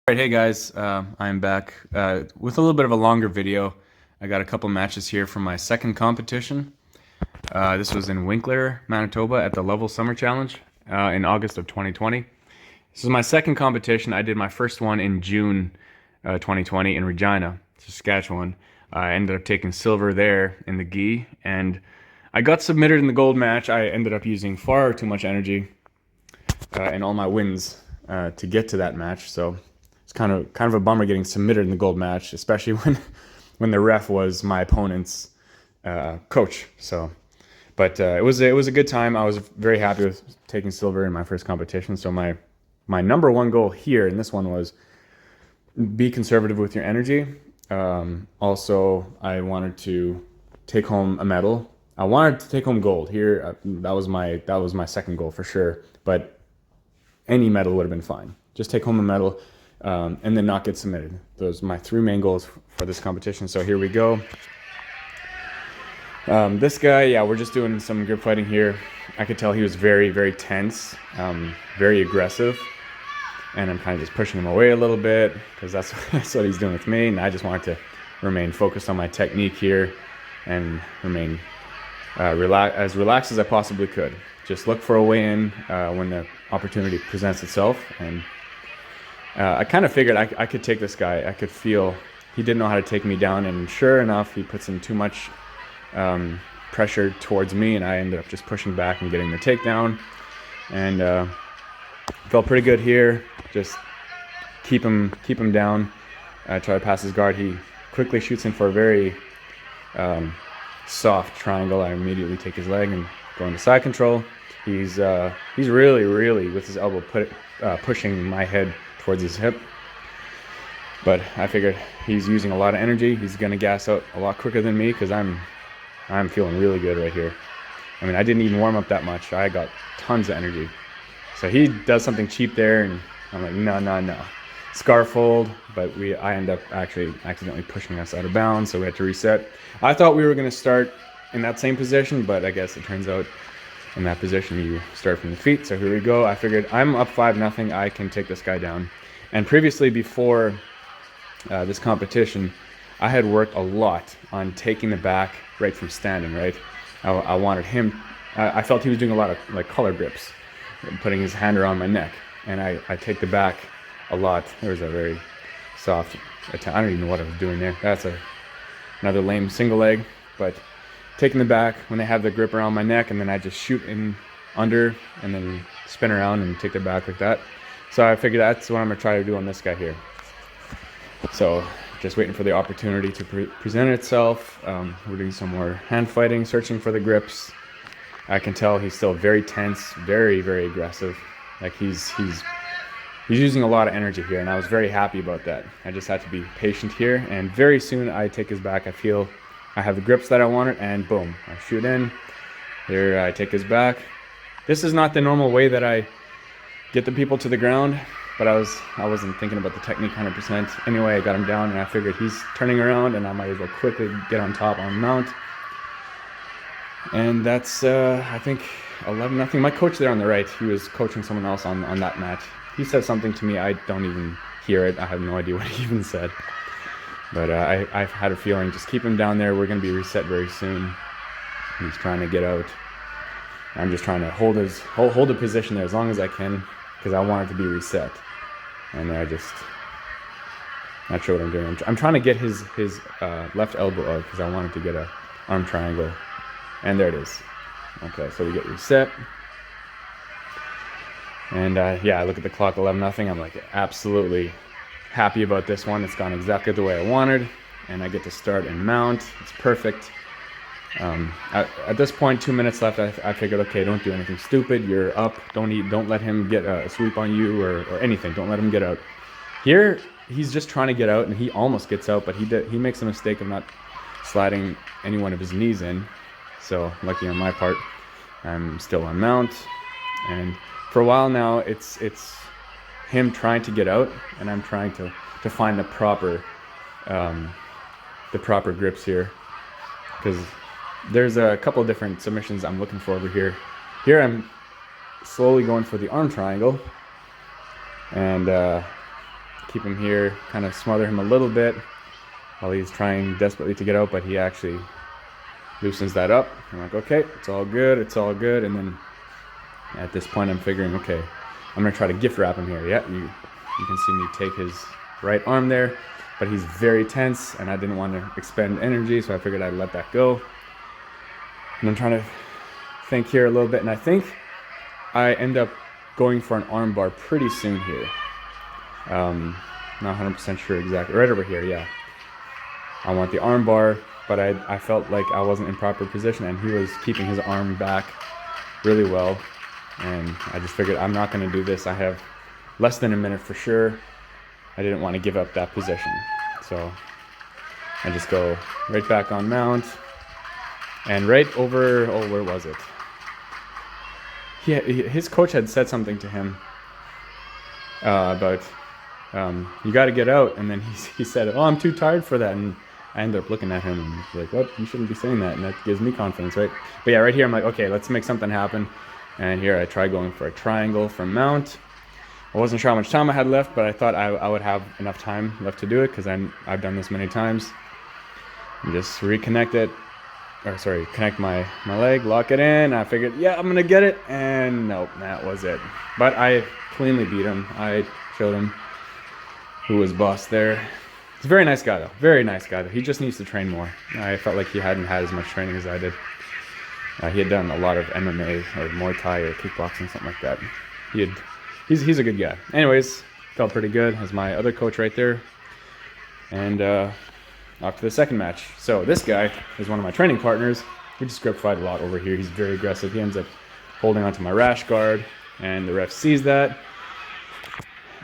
All right, hey guys, I'm back with a little bit of a longer video. I got a couple matches here from my second competition. This was in Winkler, Manitoba at the Level Summer Challenge in August of 2020. This is my second competition. I did my first one in June 2020 in Regina, Saskatchewan. I ended up taking silver there in the gi, and I got submitted in the gold match. I ended up using far too much energy in all my wins to get to that match, so it's kind of a bummer getting submitted in the gold match, especially when the ref was my opponent's coach. So, but it was a good time. I was very happy with taking silver in my first competition. So my number one goal here in this one was be conservative with your energy. Also, I wanted to take home a medal. I wanted to take home gold here. That was my second goal for sure. But any medal would have been fine. Just take home a medal. And then not get submitted. Those are my three main goals for this competition. So here we go. This guy, yeah, we're just doing some grip fighting here. I could tell he was very, very tense, very aggressive. And I'm kind of just pushing him away a little bit because that's what he's doing with me. And I just wanted to remain focused on my technique here and remain as relaxed as I possibly could. Just look for a way in when the opportunity presents itself. And I kind of figured I could take this guy. I could feel he didn't know how to take me down, and sure enough, he puts in too much pressure towards me, and I ended up just pushing back and getting the takedown. And felt pretty good here. Just keep him down. Try to pass his guard. He quickly shoots in for a very soft triangle. I immediately take his leg and go into side control. He's really with his elbow pushing my head towards his hip, but I figured he's using a lot of energy. He's gonna gas out a lot quicker than me because I'm feeling really good right here. I mean, I didn't even warm up that much. I got tons of energy. So he does something cheap there, and I'm like, no. Scarf hold, but I end up actually accidentally pushing us out of bounds, so we had to reset. I thought we were gonna start in that same position, but I guess it turns out in that position you start from the feet. So here we go. I figured I'm up 5-0. I can take this guy down. And previously, before this competition, I had worked a lot on taking the back right from standing, right? I wanted him, I felt he was doing a lot of like collar grips, putting his hand around my neck, and I take the back a lot. There's a very soft attack. I don't even know what I was doing there. That's another lame single leg, but taking the back when they have the grip around my neck, and then I just shoot in under and then spin around and take the back like that. So I figured that's what I'm gonna try to do on this guy here. So just waiting for the opportunity to present itself. We're doing some more hand fighting, searching for the grips. I can tell he's still very tense, very, very aggressive. Like he's using a lot of energy here, and I was very happy about that. I just had to be patient here, and very soon I take his back. I feel I have the grips that I wanted, and boom, I shoot in. There, I take his back. This is not the normal way that I get the people to the ground, but I wasn't thinking about the technique 100%. Anyway, I got him down, and I figured he's turning around, and I might as well quickly get on top on mount. And that's, I think, 11-0. My coach there on the right, he was coaching someone else on that mat. He said something to me. I don't even hear it. I have no idea what he even said. But I've had a feeling, just keep him down there. We're going to be reset very soon. He's trying to get out. I'm just trying to hold the position there as long as I can, because I want it to be reset. And I just not sure what I'm doing. I'm trying to get his left elbow out because I wanted to get a arm triangle. And there it is. Okay, so we get reset. And yeah, I look at the clock, 11-0. I'm like, absolutely happy about this one. It's gone exactly the way I wanted, and I get to start and mount. It's perfect. At this point, 2 minutes left. I figured, okay, don't do anything stupid. You're up. Don't let him get a sweep on you or anything. Don't let him get out. Here, he's just trying to get out, and he almost gets out, but he makes a mistake of not sliding any one of his knees in. So lucky on my part, I'm still on mount, and for a while now, it's him trying to get out, and I'm trying to find the proper grips here, because there's a couple of different submissions I'm looking for over here. Here I'm slowly going for the arm triangle, and keep him here, kind of smother him a little bit while he's trying desperately to get out, but he actually loosens that up. I'm like, okay, it's all good, it's all good. And then at this point I'm figuring, okay, I'm gonna try to gift wrap him here. Yeah, you can see me take his right arm there, but he's very tense and I didn't want to expend energy, so I figured I'd let that go. And I'm trying to think here a little bit, and I think I end up going for an arm bar pretty soon here. Not 100% sure exactly. Right over here, yeah. I want the arm bar, but I felt like I wasn't in proper position, and he was keeping his arm back really well. And I just figured I'm not going to do this. I have less than a minute for sure. I didn't want to give up that position. So I just go right back on mount. And right over, oh, where was it? His coach had said something to him about you got to get out. And then he said, oh, I'm too tired for that. And I ended up looking at him and like, what? You shouldn't be saying that. And that gives me confidence, right? But yeah, right here, I'm like, okay, let's make something happen. And here I tried going for a triangle from mount. I wasn't sure how much time I had left, but I thought I would have enough time left to do it because I've done this many times. And just reconnect it, connect my leg, lock it in. I figured, yeah, I'm gonna get it, and nope, that was it. But I cleanly beat him. I showed him who was boss there. He's a very nice guy though, very nice guy though. He just needs to train more. I felt like he hadn't had as much training as I did. He had done a lot of MMA or Muay Thai or kickboxing, something like that. He's a good guy. Anyways, felt pretty good as my other coach right there. And off to the second match. So this guy is one of my training partners. We just grip fight a lot over here. He's very aggressive. He ends up holding onto my rash guard, and the ref sees that.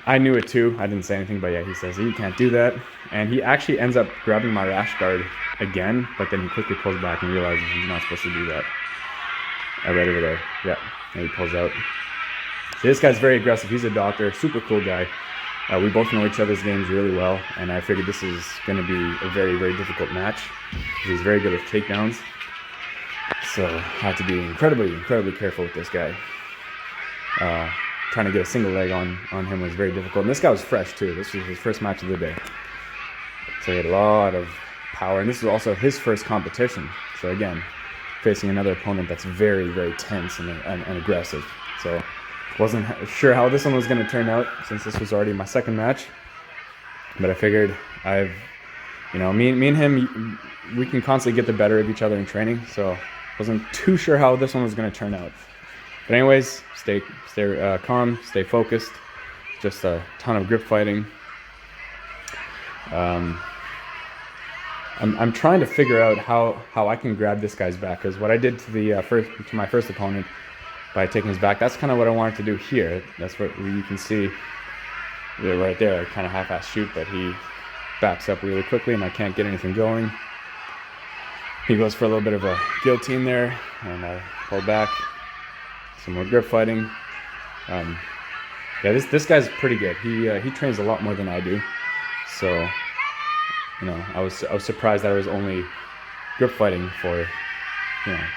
I knew it too. I didn't say anything, but yeah, he says, you can't do that. And he actually ends up grabbing my rash guard again, but then he quickly pulls back and realizes he's not supposed to do that. Right over there. Yeah, and he pulls out. So this guy's very aggressive. He's a doctor, super cool guy. We both know each other's games really well, and I figured this is going to be a very, very difficult match. He's very good with takedowns. So I have to be incredibly, incredibly careful with this guy. Trying to get a single leg on him was very difficult. And this guy was fresh too. This was his first match of the day. So he had a lot of power, and this was also his first competition. So again, facing another opponent that's very, very tense and aggressive. So wasn't sure how this one was going to turn out since this was already my second match. But I figured me and him, we can constantly get the better of each other in training. So wasn't too sure how this one was going to turn out. But anyways, stay calm, stay focused. Just a ton of grip fighting. I'm trying to figure out how I can grab this guy's back, because what I did to my first opponent by taking his back, that's kind of what I wanted to do here. That's what you can see right there. I kind of half-ass shoot, but he backs up really quickly and I can't get anything going. He goes for a little bit of a guillotine there, and I pull back. Some more grip fighting. Yeah, this guy's pretty good. He trains a lot more than I do, so I was surprised that I was only grip fighting for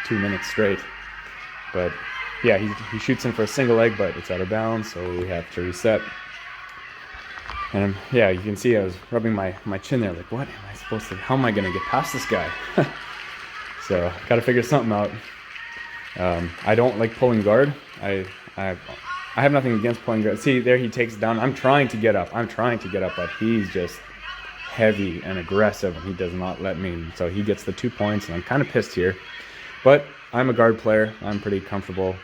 2 minutes straight. But yeah, he shoots in for a single leg, but it's out of bounds, so we have to reset. And yeah, you can see I was rubbing my chin there, like, what am I supposed to? How am I gonna get past this guy? So got to figure something out. I don't like pulling guard. I have nothing against pulling guard. See, there he takes it down. I'm trying to get up, but he's just heavy and aggressive, and he does not let me. So he gets the 2 points, and I'm kind of pissed here. But I'm a guard player. I'm pretty comfortable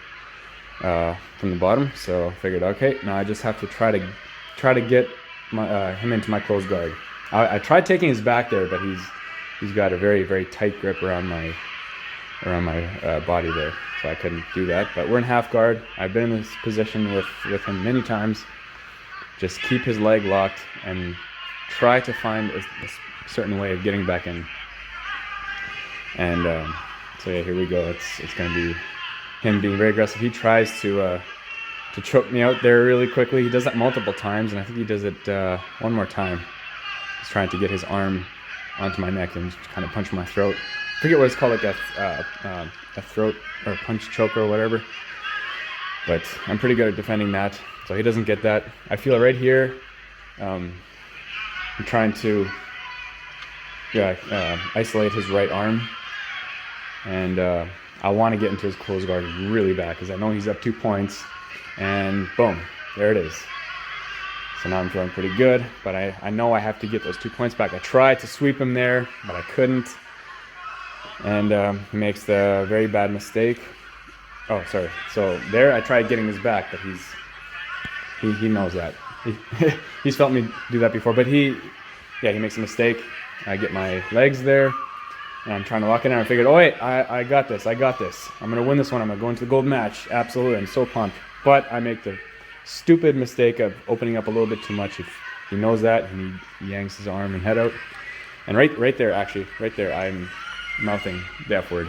from the bottom. So I figured, okay, now I just have to try to get him into my closed guard. I tried taking his back there, but he's got a very, very tight grip around my body there, so I couldn't do that. But we're in half guard. I've been in this position with him many times. Just keep his leg locked and try to find a certain way of getting back in. And so yeah, here we go. It's going to be him being very aggressive. He tries to choke me out there really quickly. He does that multiple times, and I think he does it one more time. He's trying to get his arm onto my neck and kind of punch my throat. I forget what it's called, like a throat or a punch choke or whatever. But I'm pretty good at defending that, so he doesn't get that. I feel right here, I'm trying to isolate his right arm, and I want to get into his close guard really bad because I know he's up 2 points, and boom, there it is. So now I'm feeling pretty good, but I know I have to get those 2 points back. I tried to sweep him there, but I couldn't, and he makes the very bad mistake. Oh, sorry. So there I tried getting his back, but he knows that. He's felt me do that before, but he makes a mistake. I get my legs there, and I'm trying to lock it in. I figured, oh wait, I got this. I'm gonna win this one. I'm gonna go into the gold match. Absolutely, I'm so pumped. But I make the stupid mistake of opening up a little bit too much. If he knows that, and he yanks his arm and head out. And right there, I'm mouthing the F word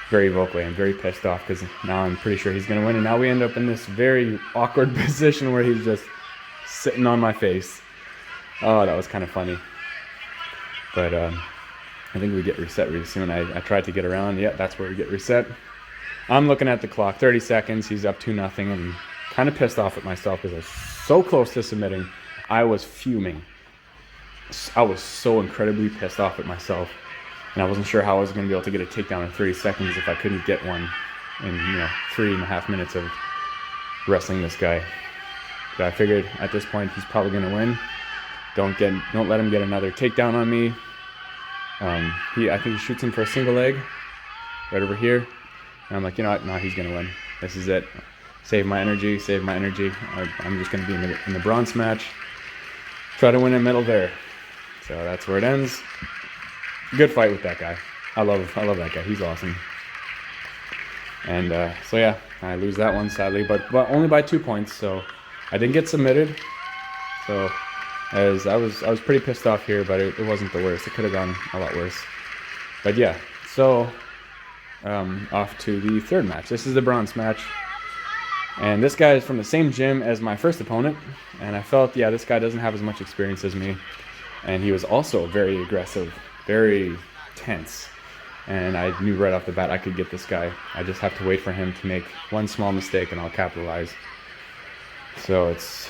very vocally. I'm very pissed off because now I'm pretty sure he's gonna win, and now we end up in this very awkward position where he's just sitting on my face. Oh, that was kind of funny. But I think we get reset really soon. I tried to get around. Yeah, that's where we get reset. I'm looking at the clock, 30 seconds. He's up 2-0, and kind of pissed off at myself because I was so close to submitting. I was fuming. I was so incredibly pissed off at myself, and I wasn't sure how I was going to be able to get a takedown in 30 seconds if I couldn't get one in 3.5 minutes of wrestling this guy. But I figured at this point he's probably going to win. Don't let him get another takedown on me. I think he shoots in for a single leg right over here, and I'm like, you know what? No, he's going to win. This is it. Save my energy. I'm just going to be in the bronze match. Try to win a medal there. So that's where it ends. Good fight with that guy. I love that guy. He's awesome. And so yeah, I lose that one sadly, but only by 2 points. So I didn't get submitted. So as I was pretty pissed off here, but it wasn't the worst. It could have gone a lot worse. But yeah, so off to the third match. This is the bronze match. And this guy is from the same gym as my first opponent. And I felt, yeah, this guy doesn't have as much experience as me. And he was also very aggressive, very tense. And I knew right off the bat I could get this guy. I just have to wait for him to make one small mistake and I'll capitalize. So it's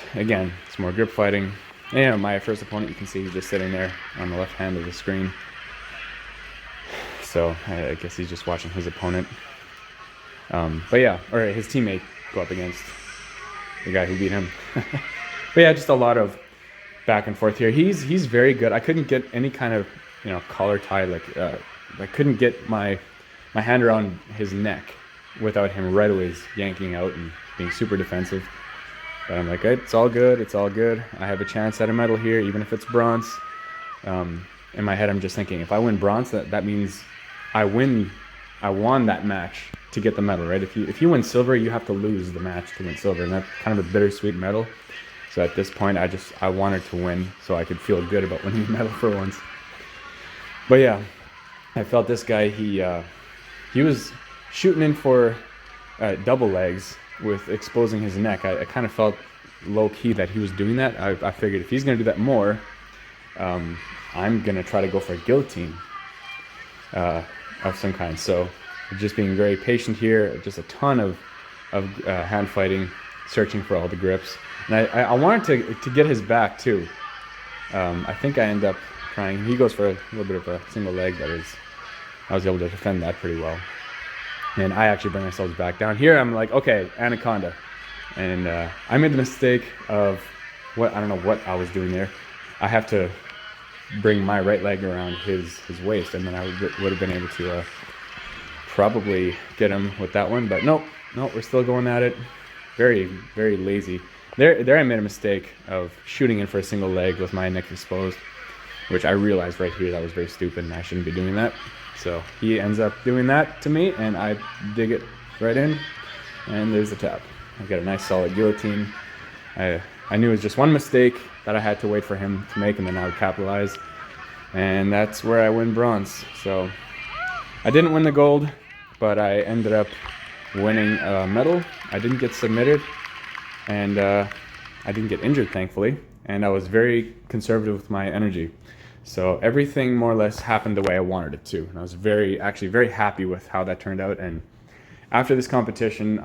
more grip fighting. And my first opponent, you can see he's just sitting there on the left hand of the screen. So I guess he's just watching his opponent. But yeah, or his teammate go up against the guy who beat him. But yeah, just a lot of back and forth here. He's very good. I couldn't get any kind of collar tie. I couldn't get my hand around his neck without him right away yanking out and being super defensive. But I'm like, it's all good. I have a chance at a medal here, even if it's bronze. In my head, I'm just thinking, if I win bronze, that means I won that match to get the medal, right? If you win silver, you have to lose the match to win silver, and that's kind of a bittersweet medal. So at this point, I wanted to win so I could feel good about winning the medal for once. But yeah, I felt this guy, he was shooting in for double legs with exposing his neck. I kind of felt low-key that he was doing that. I figured if he's going to do that more, I'm going to try to go for a guillotine of some kind. So just being very patient here, just a ton of hand fighting, searching for all the grips. And I wanted to get his back too. I think I end up trying. He goes for a little bit of a single leg, I was able to defend that pretty well. And I actually bring ourselves back down. Here I'm like, okay, anaconda. And I made the mistake of I don't know what I was doing there. I have to bring my right leg around his waist, and then I would have been able to probably get him with that one. But nope, we're still going at it. Very, very lazy. There I made a mistake of shooting in for a single leg with my neck exposed, which I realized right here that was very stupid and I shouldn't be doing that. So he ends up doing that to me, and I dig it right in, and there's the tap. I get a nice solid guillotine. I knew it was just one mistake that I had to wait for him to make, and then I would capitalize, and that's where I win bronze. So I didn't win the gold, but I ended up winning a medal. I didn't get submitted, and I didn't get injured, thankfully, and I was very conservative with my energy. So everything more or less happened the way I wanted it to, and I was actually very happy with how that turned out. And after this competition,